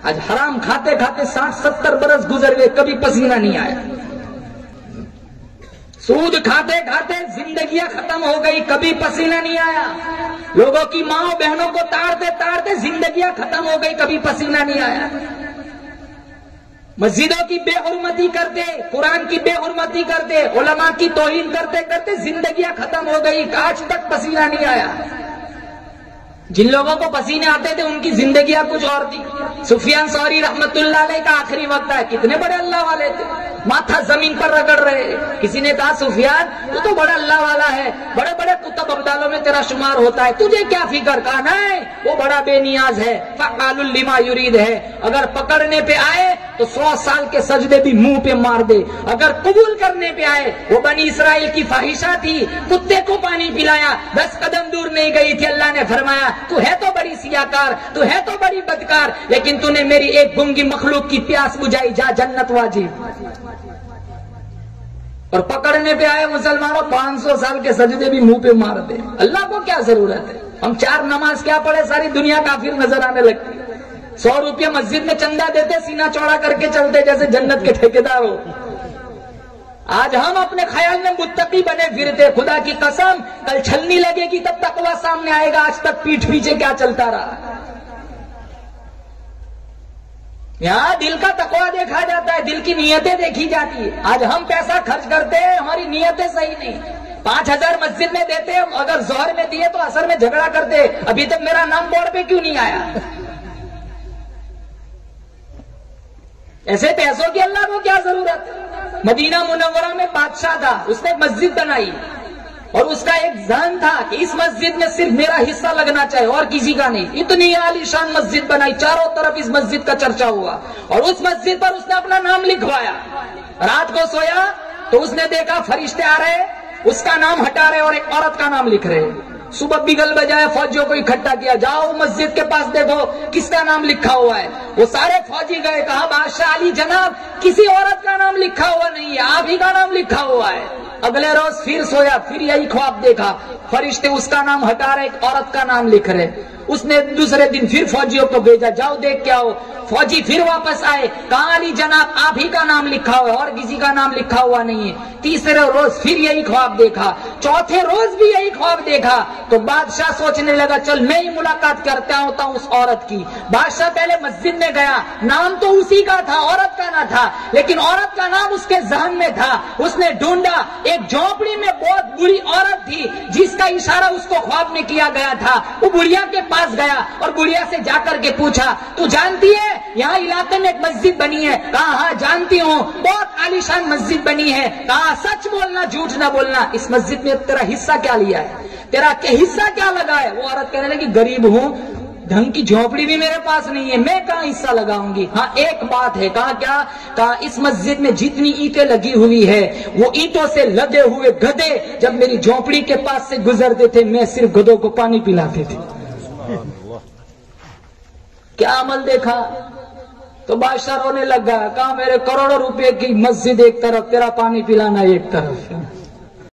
آج حرام کھاتے کھاتے 60-70 برس گزر گئے، کبھی پسینہ نہیں آیا۔ سود کھاتے کھاتے زندگیاں ختم ہو گئی، کبھی پسینہ نہیں آیا۔ لوگوں کی ماں بہنوں کو تاڑتے تاڑتے زندگیاں ختم ہو گئی، کبھی پسینہ نہیں آیا۔ مسجدوں کی بے حرمتی کرتے، قرآن کی بے حرمتی کرتے، علماء کی توہین کرتے کرتے زندگیاں ختم ہو گئی، آج تک پسینہ نہیں آیا۔ جن لوگوں کو پسینے آتے تھے ان کی زندگیاں کچھ اور تھی۔ سفیان ثوری رحمت اللہ علیہ کا آخری وقت ہے، کتنے بڑے اللہ والے تھے، ماتھا زمین پر رگڑ رہے۔ کسی نے کہا سفیان تو تو بڑا اللہ والا ہے، بڑے بڑے کتب ابدالوں میں تیرا شمار ہوتا ہے، تجھے کیا فکر؟ کہا نہیں، وہ بڑا بے نیاز ہے، فعال لما یرید ہے، اگر پکڑنے پہ آئے تو 100 سال کے سجدے بھی منہ پہ مار دے، اگر قبول کرنے پہ آئے وہ بنی اسرائیل کی فاحشہ تھی، کتے کو پانی پلایا، 10 قدم دور نہیں گئی تھی، اللہ نے فرمایا تو ہے تو بڑی سیاکار، تو ہے تو بڑی بدکار، لیکن تو نے میری ایک گنگی مخلوق کی پیاس بجھائی، جا جنت واجب۔ اور پکڑنے پہ آئے مسلمانوں 500 سال کے سجدے بھی منہ پہ مار دے۔ اللہ کو کیا ضرورت ہے؟ ہم 4 نماز کیا پڑھے، ساری دنیا کافر نظر آنے لگتی۔ 100 روپیہ مسجد میں چندہ دیتے، سینہ چوڑا کر کے چلتے جیسے جنت کے ٹھیکیدار ہو۔ آج ہم اپنے خیال میں متقی بنے پھرتے، خدا کی قسم کل چھلنی لگے گی تب تقویٰ سامنے آئے گا، آج تک پیٹھ پیچھے کیا چلتا رہا۔ یہاں دل کا تقویٰ دیکھا جاتا ہے، دل کی نیتیں دیکھی جاتی ہے۔ آج ہم پیسہ خرچ کرتے ہیں، ہماری نیتیں صحیح نہیں۔ 5000 مسجد میں دیتے، اگر ظہر میں دیے تو عصر میں جھگڑا کرتے، ابھی تک میرا نام بورڈ پہ کیوں نہیں آیا؟ ایسے پیسوں کی اللہ کو کیا ضرورت ہے؟ مدینہ منورہ میں بادشاہ تھا، اس نے مسجد بنائی اور اس کا ایک ذہن تھا کہ اس مسجد میں صرف میرا حصہ لگنا چاہیے اور کسی کا نہیں۔ اتنی عالی شان مسجد بنائی، چاروں طرف اس مسجد کا چرچا ہوا اور اس مسجد پر اس نے اپنا نام لکھوایا۔ رات کو سویا تو اس نے دیکھا فرشتے آ رہے، اس کا نام ہٹا رہے اور ایک عورت کا نام لکھ رہے۔ صبح بگل بجائے فوجیوں کو اکٹھا کیا، جاؤ مسجد کے پاس دیکھو کس کا نام لکھا ہوا ہے۔ وہ سارے فوجی گئے، کہا بادشاہ علی جناب کسی عورت کا نام لکھا ہوا نہیں ہے، آپ ہی کا نام لکھا ہوا ہے۔ اگلے روز پھر سویا، پھر یہی خواب دیکھا، فرشتے اس کا نام ہٹا رہے، ایک عورت کا نام لکھ رہے۔ اس نے دوسرے دن پھر فوجیوں کو بھیجا، جاؤ دیکھ کے آؤ۔ فوجی پھر واپس آئے، کہا علی جناب آپ ہی کا نام لکھا ہوا ہے اور کسی کا نام لکھا ہوا نہیں ہے۔ تیسرے روز پھر یہی خواب دیکھا، چوتھے روز بھی یہی خواب دیکھا تو بادشاہ سوچنے لگا چل میں ہی ملاقات کرتا ہوتا ہوں اس عورت کی۔ بادشاہ پہلے مسجد میں گیا، نام تو اسی کا تھا، عورت کا نہ تھا، لیکن عورت کا نام اس کے ذہن میں تھا۔ اس نے ڈھونڈا، ایک جھونپڑی میں بہت بری عورت تھی جس کا اشارہ اس کو خواب میں کیا گیا تھا۔ وہ بڑھیا کے پاس گیا اور بڑھیا سے جا کر کے پوچھا تو جانتی ہے یہاں علاقے میں ایک مسجد بنی ہے؟ کہا ہاں جانتی ہوں، بہت عالیشان مسجد بنی ہے۔ کہا سچ بولنا جھوٹ نہ بولنا، اس مسجد میں تیرا حصہ کیا لیا ہے، تیرا حصہ کیا لگا ہے؟ وہ عورت کہنے لگی غریب ہوں، ڈھنگ کی جھونپڑی بھی میرے پاس نہیں ہے، میں کہاں حصہ لگاؤں گی؟ ہاں ایک بات ہے۔ کہا کیا؟ کہا اس مسجد میں جتنی اینٹیں لگی ہوئی ہے وہ اینٹوں سے لدے ہوئے گدھے جب میری جھونپڑی کے پاس سے گزرتے تھے میں صرف گدھوں کو پانی پلاتے تھے۔ کیا عمل دیکھا؟ تو بادشاہ رونے لگا، کہا میرے کروڑوں روپے کی مسجد ایک طرف، تیرا پانی پلانا ایک طرف۔